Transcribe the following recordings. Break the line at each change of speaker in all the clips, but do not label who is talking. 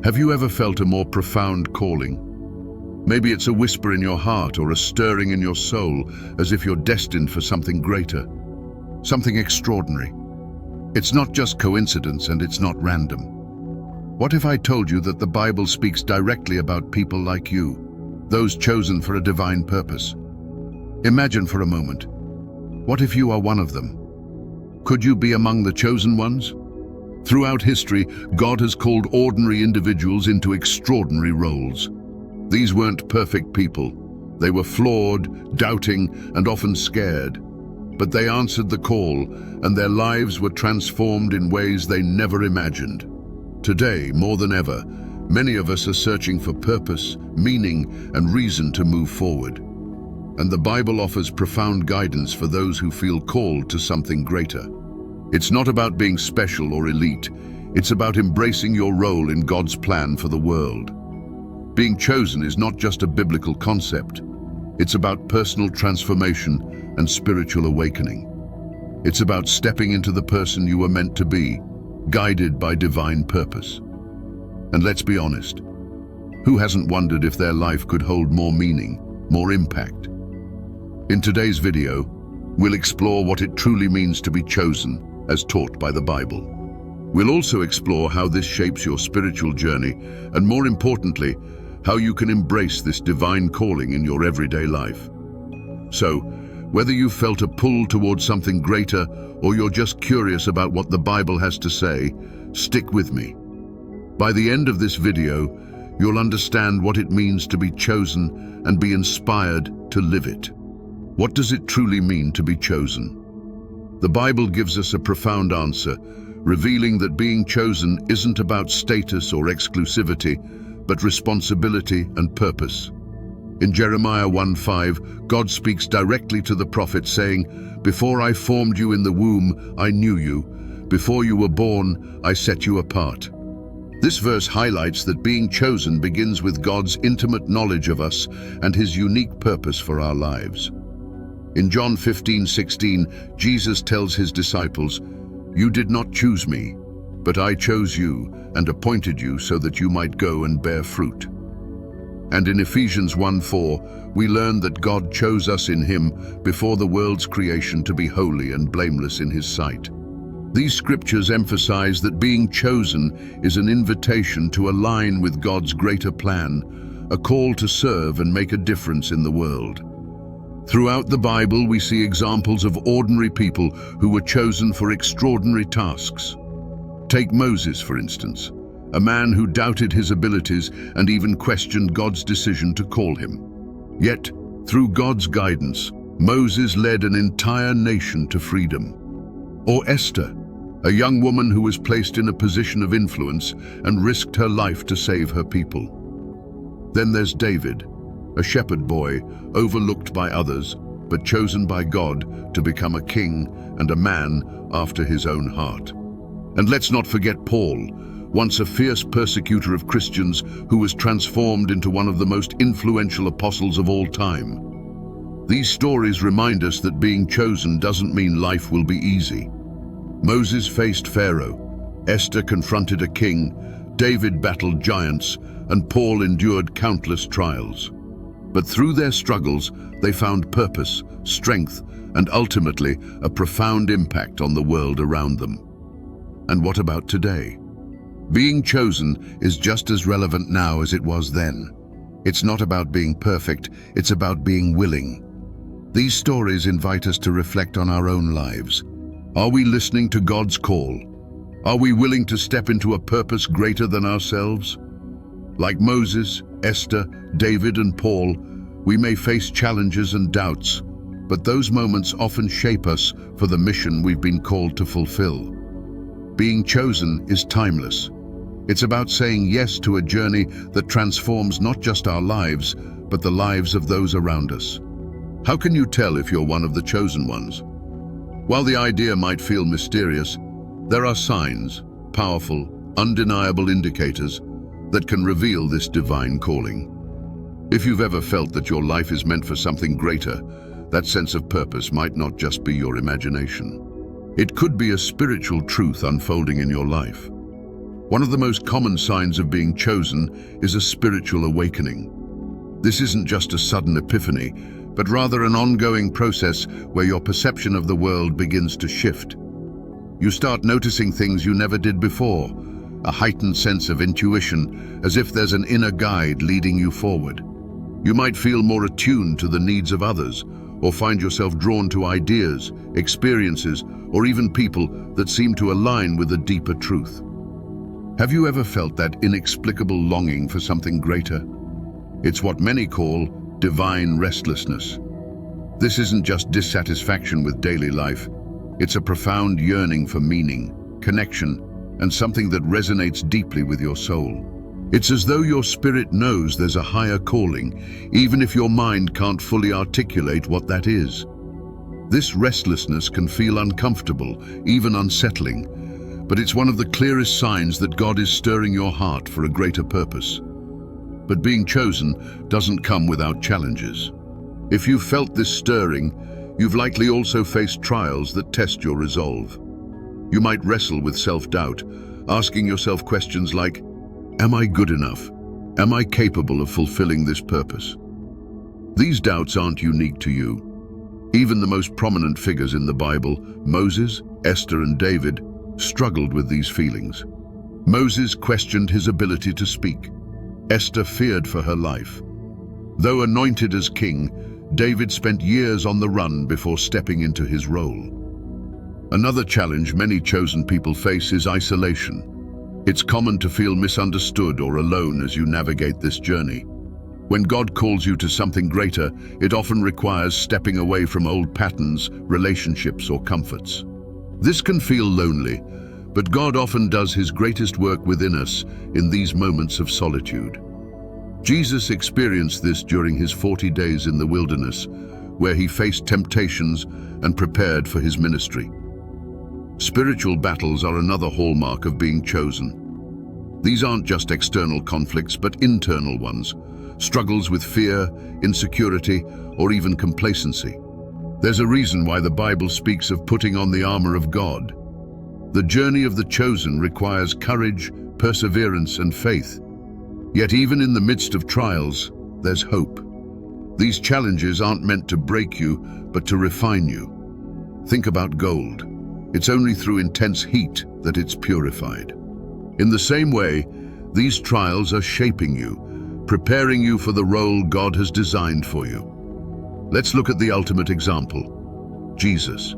Have you ever felt a more profound calling? Maybe it's a whisper in your heart or a stirring in your soul, as if you're destined for something greater, something extraordinary. It's not just coincidence, and it's not random. What if I told you that the Bible speaks directly about people like you, those chosen for a divine purpose? Imagine for a moment. What if you are one of them? Could you be among the chosen ones? Throughout history, God has called ordinary individuals into extraordinary roles. These weren't perfect people. They were flawed, doubting, and often scared. But they answered the call, and their lives were transformed in ways they never imagined. Today, more than ever, many of us are searching for purpose, meaning, and reason to move forward. And the Bible offers profound guidance for those who feel called to something greater. It's not about being special or elite. It's about embracing your role in God's plan for the world. Being chosen is not just a biblical concept. It's about personal transformation and spiritual awakening. It's about stepping into the person you were meant to be, guided by divine purpose. And let's be honest, who hasn't wondered if their life could hold more meaning, more impact? In today's video, we'll explore what it truly means to be chosen, as taught by the Bible. We'll also explore how this shapes your spiritual journey, and more importantly, how you can embrace this divine calling in your everyday life. So, whether you've felt a pull towards something greater or you're just curious about what the Bible has to say, stick with me. By the end of this video, you'll understand what it means to be chosen and be inspired to live it. What does it truly mean to be chosen? The Bible gives us a profound answer, revealing that being chosen isn't about status or exclusivity, but responsibility and purpose. In Jeremiah 1:5, God speaks directly to the prophet, saying, "Before I formed you in the womb, I knew you. Before you were born, I set you apart." This verse highlights that being chosen begins with God's intimate knowledge of us and His unique purpose for our lives. In John 15:16, Jesus tells His disciples, "You did not choose me, but I chose you and appointed you so that you might go and bear fruit." And in Ephesians 1:4, we learn that God chose us in Him before the world's creation to be holy and blameless in His sight. These scriptures emphasize that being chosen is an invitation to align with God's greater plan, a call to serve and make a difference in the world. Throughout the Bible, we see examples of ordinary people who were chosen for extraordinary tasks. Take Moses, for instance, a man who doubted his abilities and even questioned God's decision to call him. Yet, through God's guidance, Moses led an entire nation to freedom. Or Esther, a young woman who was placed in a position of influence and risked her life to save her people. Then there's David, a shepherd boy, overlooked by others, but chosen by God to become a king and a man after His own heart. And let's not forget Paul, once a fierce persecutor of Christians who was transformed into one of the most influential apostles of all time. These stories remind us that being chosen doesn't mean life will be easy. Moses faced Pharaoh, Esther confronted a king, David battled giants, and Paul endured countless trials. But through their struggles, they found purpose, strength, and ultimately a profound impact on the world around them. And what about today? Being chosen is just as relevant now as it was then. It's not about being perfect, it's about being willing. These stories invite us to reflect on our own lives. Are we listening to God's call? Are we willing to step into a purpose greater than ourselves? Like Moses, Esther, David, and Paul, we may face challenges and doubts, but those moments often shape us for the mission we've been called to fulfill. Being chosen is timeless. It's about saying yes to a journey that transforms not just our lives, but the lives of those around us. How can you tell if you're one of the chosen ones? While the idea might feel mysterious, there are signs, powerful, undeniable indicators that can reveal this divine calling. If you've ever felt that your life is meant for something greater, that sense of purpose might not just be your imagination. It could be a spiritual truth unfolding in your life. One of the most common signs of being chosen is a spiritual awakening. This isn't just a sudden epiphany, but rather an ongoing process where your perception of the world begins to shift. You start noticing things you never did before, a heightened sense of intuition, as if there's an inner guide leading you forward. You might feel more attuned to the needs of others, or find yourself drawn to ideas, experiences, or even people that seem to align with a deeper truth. Have you ever felt that inexplicable longing for something greater? It's what many call divine restlessness. This isn't just dissatisfaction with daily life. It's a profound yearning for meaning, connection, and something that resonates deeply with your soul. It's as though your spirit knows there's a higher calling, even if your mind can't fully articulate what that is. This restlessness can feel uncomfortable, even unsettling, but it's one of the clearest signs that God is stirring your heart for a greater purpose. But being chosen doesn't come without challenges. If you've felt this stirring, you've likely also faced trials that test your resolve. You might wrestle with self-doubt, asking yourself questions like, am I good enough? Am I capable of fulfilling this purpose? These doubts aren't unique to you. Even the most prominent figures in the Bible, Moses, Esther, and David, struggled with these feelings. Moses questioned his ability to speak. Esther feared for her life. Though anointed as king, David spent years on the run before stepping into his role. Another challenge many chosen people face is isolation. It's common to feel misunderstood or alone as you navigate this journey. When God calls you to something greater, it often requires stepping away from old patterns, relationships, or comforts. This can feel lonely, but God often does his greatest work within us in these moments of solitude. Jesus experienced this during his 40 days in the wilderness, where he faced temptations and prepared for his ministry. Spiritual battles are another hallmark of being chosen. These aren't just external conflicts, but internal ones, struggles with fear, insecurity, or even complacency. There's a reason why the Bible speaks of putting on the armor of God. The journey of the chosen requires courage, perseverance, and faith. Yet even in the midst of trials, there's hope. These challenges aren't meant to break you, but to refine you. Think about gold. It's only through intense heat that it's purified. In the same way, these trials are shaping you, preparing you for the role God has designed for you. Let's look at the ultimate example, Jesus.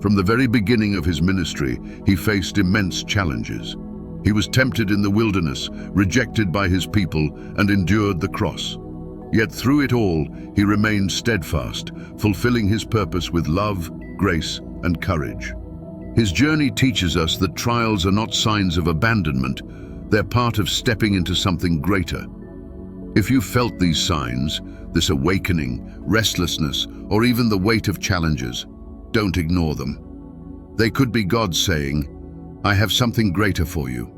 From the very beginning of his ministry, he faced immense challenges. He was tempted in the wilderness, rejected by his people, and endured the cross. Yet through it all, he remained steadfast, fulfilling his purpose with love, grace, and courage. His journey teaches us that trials are not signs of abandonment, they're part of stepping into something greater. If you felt these signs, this awakening, restlessness, or even the weight of challenges, don't ignore them. They could be God saying, I have something greater for you.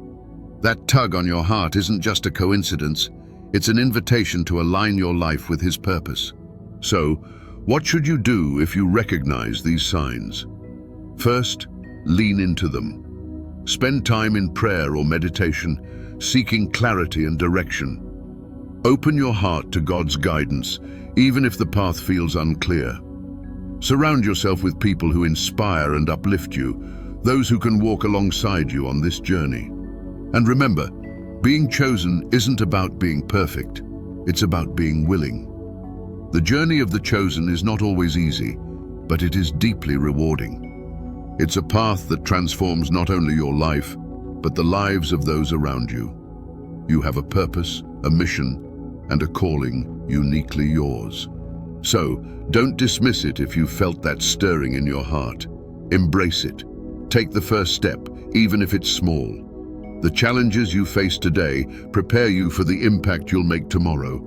That tug on your heart isn't just a coincidence, it's an invitation to align your life with his purpose. So, what should you do if you recognize these signs? First, lean into them. Spend time in prayer or meditation, seeking clarity and direction. Open your heart to God's guidance, even if the path feels unclear. Surround yourself with people who inspire and uplift you, those who can walk alongside you on this journey. And remember, being chosen isn't about being perfect, it's about being willing. The journey of the chosen is not always easy, but it is deeply rewarding. It's a path that transforms not only your life, but the lives of those around you. You have a purpose, a mission, and a calling uniquely yours. So, don't dismiss it if you felt that stirring in your heart. Embrace it. Take the first step, even if it's small. The challenges you face today prepare you for the impact you'll make tomorrow.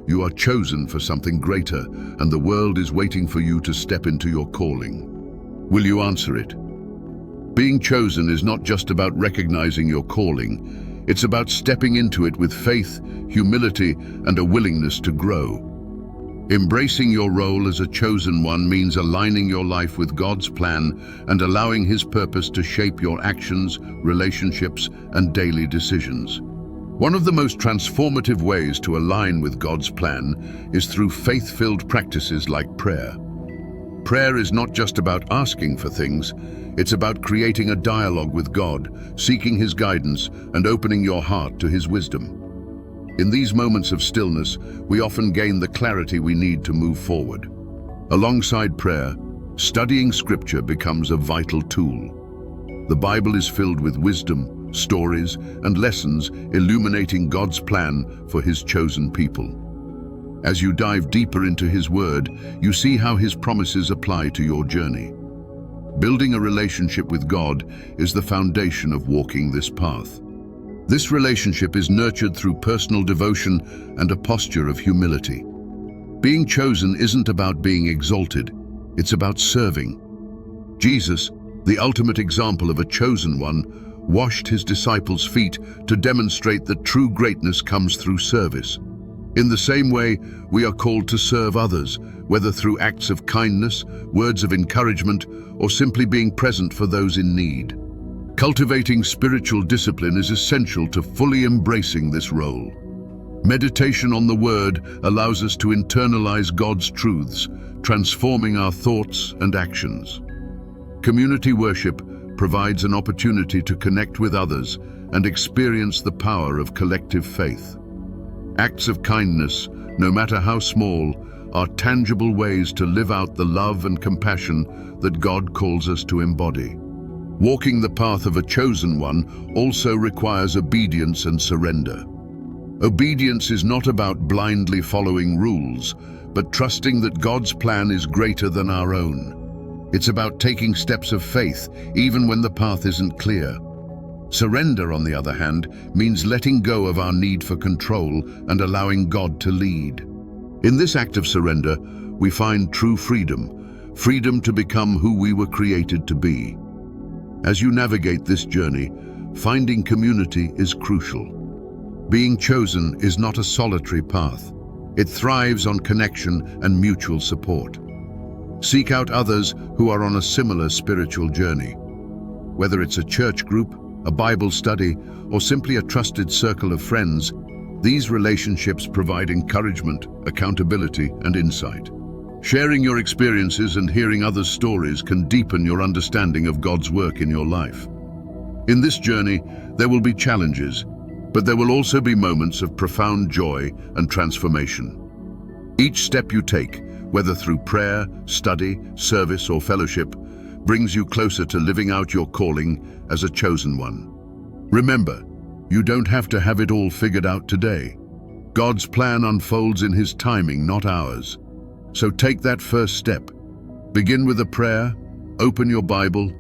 You are chosen for something greater, and the world is waiting for you to step into your calling. Will you answer it? Being chosen is not just about recognizing your calling. It's about stepping into it with faith, humility, and a willingness to grow. Embracing your role as a chosen one means aligning your life with God's plan and allowing His purpose to shape your actions, relationships, and daily decisions. One of the most transformative ways to align with God's plan is through faith-filled practices like prayer. Prayer is not just about asking for things, it's about creating a dialogue with God, seeking His guidance, and opening your heart to His wisdom. In these moments of stillness, we often gain the clarity we need to move forward. Alongside prayer, studying Scripture becomes a vital tool. The Bible is filled with wisdom, stories, and lessons illuminating God's plan for His chosen people. As you dive deeper into His Word, you see how His promises apply to your journey. Building a relationship with God is the foundation of walking this path. This relationship is nurtured through personal devotion and a posture of humility. Being chosen isn't about being exalted, it's about serving. Jesus, the ultimate example of a chosen one, washed His disciples' feet to demonstrate that true greatness comes through service. In the same way, we are called to serve others, whether through acts of kindness, words of encouragement, or simply being present for those in need. Cultivating spiritual discipline is essential to fully embracing this role. Meditation on the Word allows us to internalize God's truths, transforming our thoughts and actions. Community worship provides an opportunity to connect with others and experience the power of collective faith. Acts of kindness, no matter how small, are tangible ways to live out the love and compassion that God calls us to embody. Walking the path of a chosen one also requires obedience and surrender. Obedience is not about blindly following rules, but trusting that God's plan is greater than our own. It's about taking steps of faith, even when the path isn't clear. Surrender, on the other hand, means letting go of our need for control and allowing God to lead. In this act of surrender, we find true freedom, freedom to become who we were created to be. As you navigate this journey, finding community is crucial. Being chosen is not a solitary path. It thrives on connection and mutual support. Seek out others who are on a similar spiritual journey. Whether it's a church group, a Bible study, or simply a trusted circle of friends, these relationships provide encouragement, accountability, and insight. Sharing your experiences and hearing others' stories can deepen your understanding of God's work in your life. In this journey, there will be challenges, but there will also be moments of profound joy and transformation. Each step you take, whether through prayer, study, service, or fellowship, brings you closer to living out your calling as a chosen one. Remember, you don't have to have it all figured out today. God's plan unfolds in His timing, not ours. So take that first step. Begin with a prayer, open your Bible,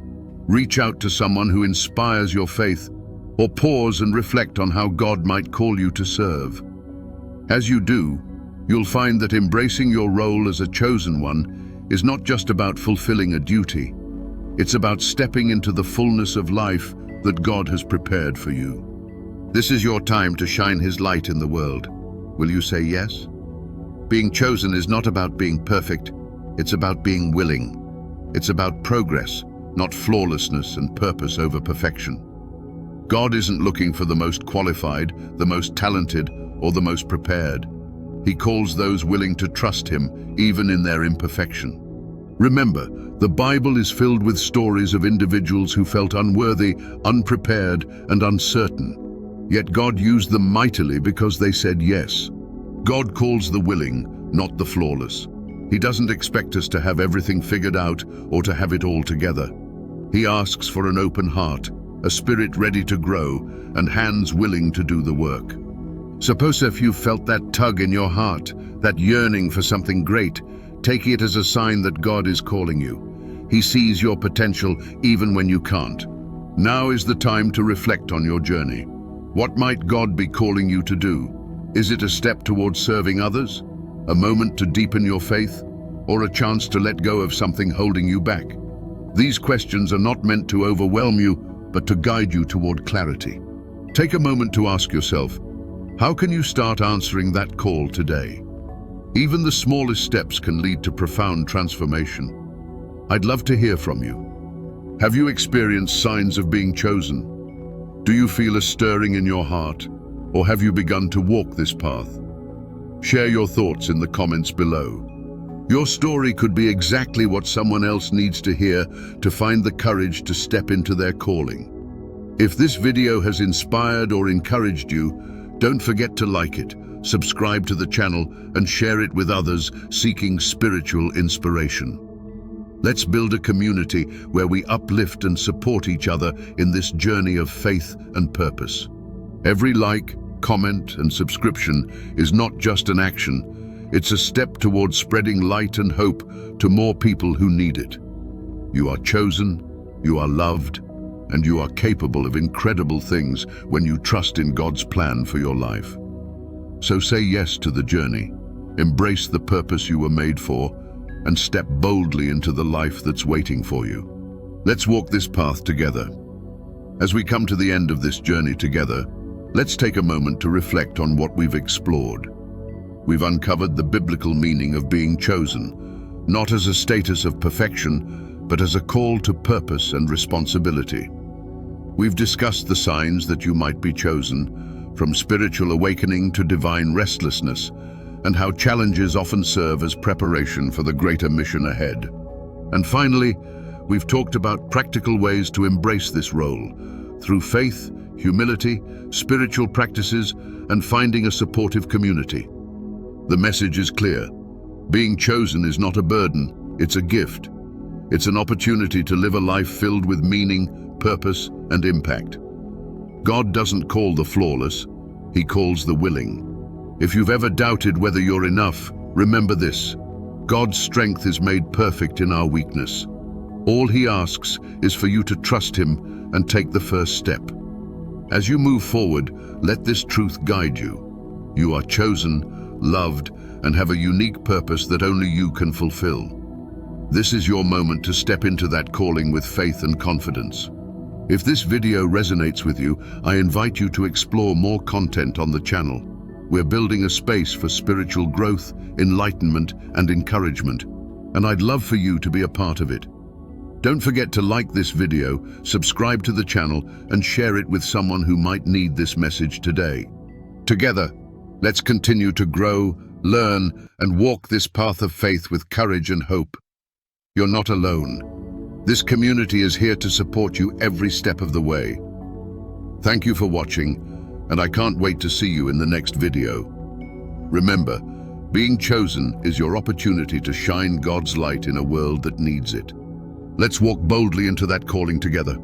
reach out to someone who inspires your faith, or pause and reflect on how God might call you to serve. As you do, you'll find that embracing your role as a chosen one is not just about fulfilling a duty. It's about stepping into the fullness of life that God has prepared for you. This is your time to shine His light in the world. Will you say yes? Being chosen is not about being perfect, it's about being willing. It's about progress, not flawlessness, and purpose over perfection. God isn't looking for the most qualified, the most talented, or the most prepared. He calls those willing to trust Him, even in their imperfection. Remember, the Bible is filled with stories of individuals who felt unworthy, unprepared, and uncertain. Yet God used them mightily because they said yes. God calls the willing, not the flawless. He doesn't expect us to have everything figured out or to have it all together. He asks for an open heart, a spirit ready to grow, and hands willing to do the work. Suppose if you felt that tug in your heart, that yearning for something great, take it as a sign that God is calling you. He sees your potential even when you can't. Now is the time to reflect on your journey. What might God be calling you to do? Is it a step towards serving others? A moment to deepen your faith? Or a chance to let go of something holding you back? These questions are not meant to overwhelm you, but to guide you toward clarity. Take a moment to ask yourself, how can you start answering that call today? Even the smallest steps can lead to profound transformation. I'd love to hear from you. Have you experienced signs of being chosen? Do you feel a stirring in your heart, or have you begun to walk this path? Share your thoughts in the comments below. Your story could be exactly what someone else needs to hear to find the courage to step into their calling. If this video has inspired or encouraged you, don't forget to like it, subscribe to the channel, and share it with others seeking spiritual inspiration. Let's build a community where we uplift and support each other in this journey of faith and purpose. Every like, comment, and subscription is not just an action, it's a step towards spreading light and hope to more people who need it. You are chosen, you are loved, and you are capable of incredible things when you trust in God's plan for your life. So say yes to the journey, embrace the purpose you were made for, and step boldly into the life that's waiting for you. Let's walk this path together. As we come to the end of this journey together, let's take a moment to reflect on what we've explored. We've uncovered the biblical meaning of being chosen, not as a status of perfection, but as a call to purpose and responsibility. We've discussed the signs that you might be chosen, from spiritual awakening to divine restlessness, and how challenges often serve as preparation for the greater mission ahead. And finally, we've talked about practical ways to embrace this role, through faith, humility, spiritual practices, and finding a supportive community. The message is clear. Being chosen is not a burden, it's a gift. It's an opportunity to live a life filled with meaning, purpose, and impact. God doesn't call the flawless, He calls the willing. If you've ever doubted whether you're enough, remember this: God's strength is made perfect in our weakness. All He asks is for you to trust Him and take the first step. As you move forward, let this truth guide you. You are chosen, loved, and have a unique purpose that only you can fulfill. This is your moment to step into that calling with faith and confidence. If this video resonates with you, I invite you to explore more content on the channel. We're building a space for spiritual growth, enlightenment, and encouragement, and I'd love for you to be a part of it. Don't forget to like this video, subscribe to the channel, and share it with someone who might need this message today. Together, let's continue to grow, learn, and walk this path of faith with courage and hope. You're not alone. This community is here to support you every step of the way. Thank you for watching, and I can't wait to see you in the next video. Remember, being chosen is your opportunity to shine God's light in a world that needs it. Let's walk boldly into that calling together.